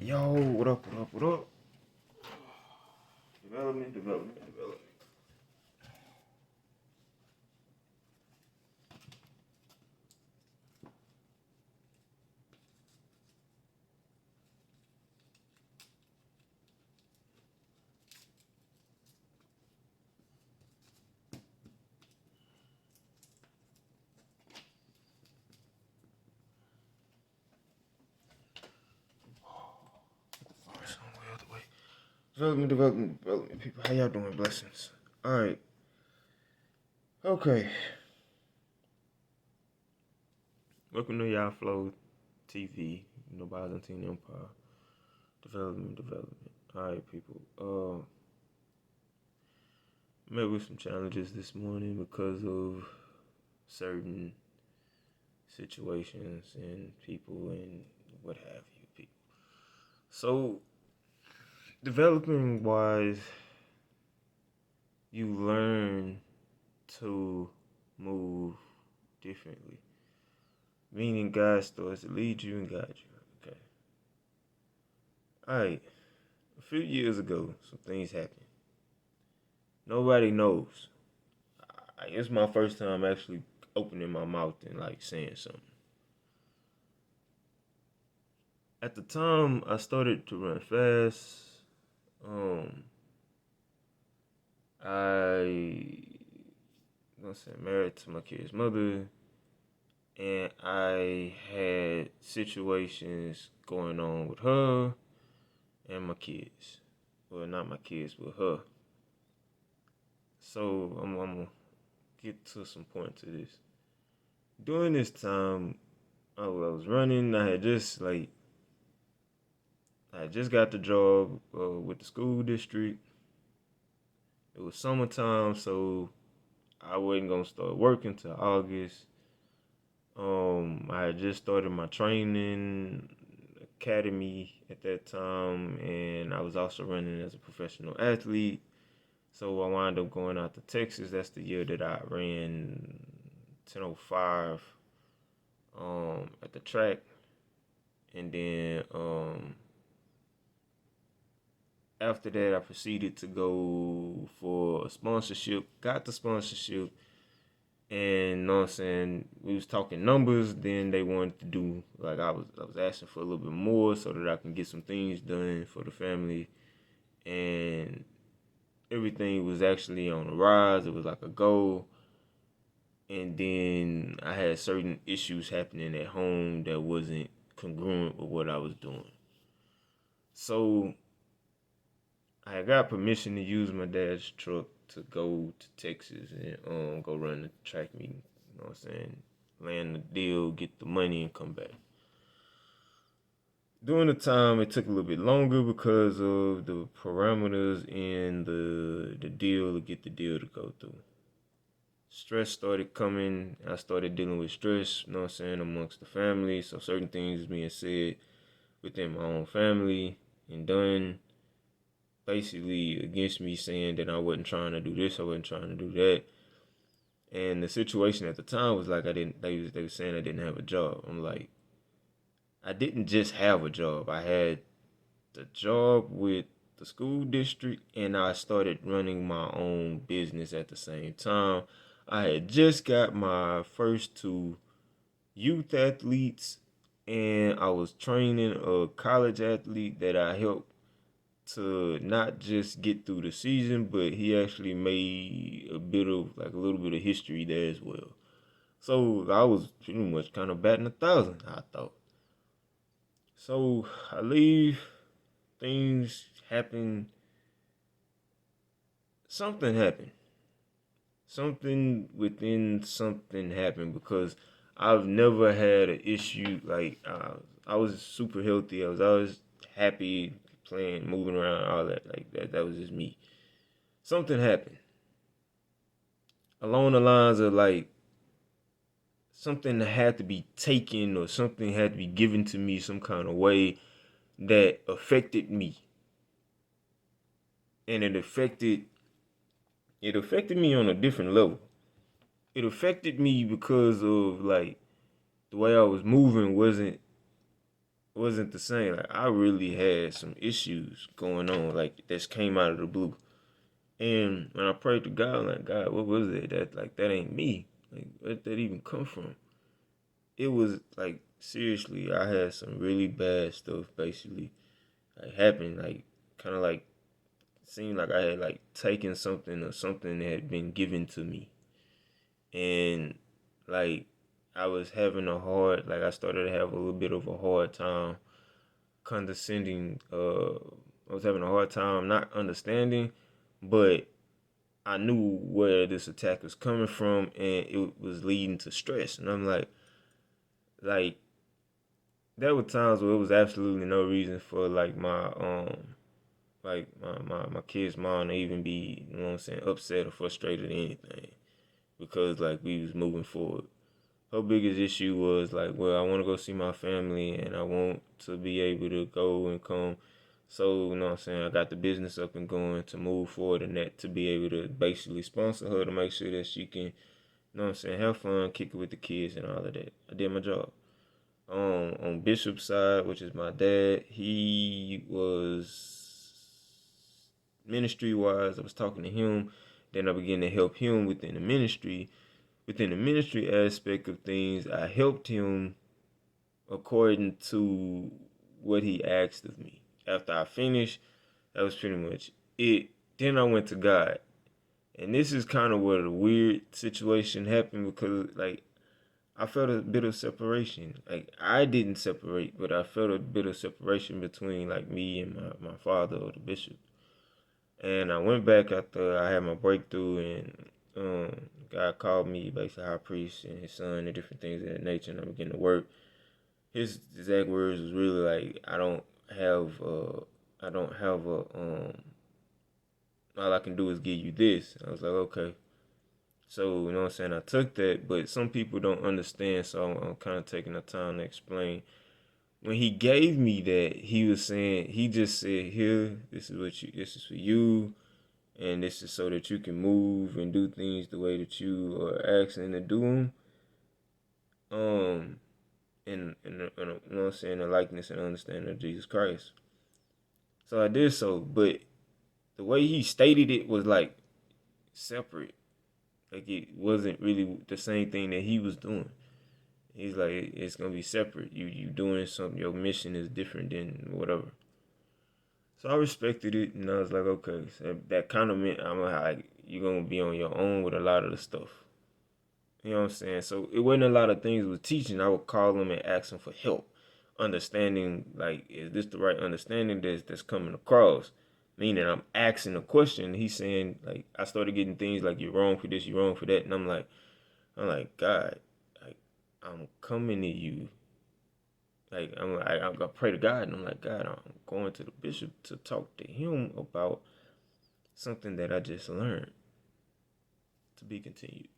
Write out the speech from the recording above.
Yo, what up, what up, what up? Development. Development, people. How y'all doing? Blessings. Alright. Okay. Welcome to Y'all Flow TV, Byzantine Empire. Development. Alright, people. Met with some challenges this morning because of certain situations and people and what have you, people. So, developing wise, you learn to move differently. Meaning God starts to lead you and guide you. Okay. Alright. A few years ago, some things happened. Nobody knows. It's my first time actually opening my mouth and saying something. At the time I started to run fast, married to my kid's mother, and I had situations going on with her and my kids. Well, not my kids, but her. So I'm gonna get to some point to this. During this time, I was running. I had just got the job with the school district. It was summertime, so I wasn't gonna start working till August. I had just started my training academy at that time, and I was also running as a professional athlete. So I wound up going out to Texas. That's the year that I ran 10:05 at the track, and then after that I proceeded to go for a sponsorship. Got the sponsorship. And you know what I'm saying, we was talking numbers. Then they wanted to do I was asking for a little bit more so that I can get some things done for the family, and everything was actually on the rise. It was like a goal, and then I had certain issues happening at home that wasn't congruent with what I was doing. So I got permission to use my dad's truck to go to Texas and go run the track meeting. You know what I'm saying? Land the deal, get the money, and come back. During the time, it took a little bit longer because of the parameters in the deal to get the deal to go through. Stress started coming. I started dealing with stress, you know what I'm saying, amongst the family. So certain things being said within my own family and done basically against me, saying that I wasn't trying to do this, I wasn't trying to do that. And the situation at the time was they were saying I didn't have a job. I'm like, I didn't just have a job. I had the job with the school district, and I started running my own business at the same time. I had just got my first two youth athletes, and I was training a college athlete that I helped to not just get through the season, but he actually made a little bit of history there as well. So I was pretty much kind of batting 1,000, I thought. So I leave, things happen. Something happened. Something within something happened, because I've never had an issue. I was super healthy. I was always happy, playing, moving around, all that. That was just me. Something happened along the lines of something had to be taken, or something had to be given to me some kind of way that affected me. And it affected me on a different level. It affected me because of the way I was moving wasn't wasn't the same. Like I really had some issues going on, like that came out of the blue. And when I prayed to God, I'm like, God, what was it? That ain't me. Like where did that even come from? It was like seriously, I had some really bad stuff basically like happen. Like kind of like seemed like I had like taken something or something that had been given to me. And like I was having a hard like I started to have a little bit of a hard time condescending I was having a hard time not understanding, but I knew where this attack was coming from and it was leading to stress. And I'm like there were times where it was absolutely no reason for my kid's mom to even be, you know what I'm saying, upset or frustrated or anything. Because like we was moving forward. Her biggest issue was like, well, I want to go see my family and I want to be able to go and come. So, you know what I'm saying, I got the business up and going to move forward and that to be able to basically sponsor her to make sure that she can, you know what I'm saying, have fun, kick it with the kids and all of that. I did my job. On Bishop's side, which is my dad, he was ministry wise. I was talking to him. Then I began to help him within the ministry. Within the ministry aspect of things, I helped him according to what he asked of me. After I finished, that was pretty much it. Then I went to God. And this is kind of where the weird situation happened because, like, I felt a bit of separation. Like, I didn't separate, but I felt a bit of separation between, like, me and my father or the bishop. And I went back after I had my breakthrough, and God called me, basically high priest and his son, and different things of that nature, and I began to work. His exact words was really like, I don't have a, all I can do is give you this. I was like, okay. So, you know what I'm saying? I took that, but some people don't understand, so I'm kind of taking the time to explain. When he gave me that, he was saying, he just said, here, this is for you and this is so that you can move and do things the way that you are asking to do them. You know what I'm saying, the likeness and understanding of Jesus Christ. So I did so, but the way he stated it was like separate. Like it wasn't really the same thing that he was doing. He's like, it's gonna be separate. You doing something. Your mission is different than whatever. So I respected it, and I was like, okay. So that kind of meant I'm like, you're gonna be on your own with a lot of the stuff. You know what I'm saying? So it wasn't a lot of things with teaching. I would call them and ask them for help, understanding like, is this the right understanding that's coming across? Meaning I'm asking a question. He's saying like, I started getting things like, you're wrong for this, you're wrong for that, and I'm like, God, like I'm coming to you. Like I pray to God, and I'm like, God, I'm going to the bishop to talk to him about something that I just learned. To be continued.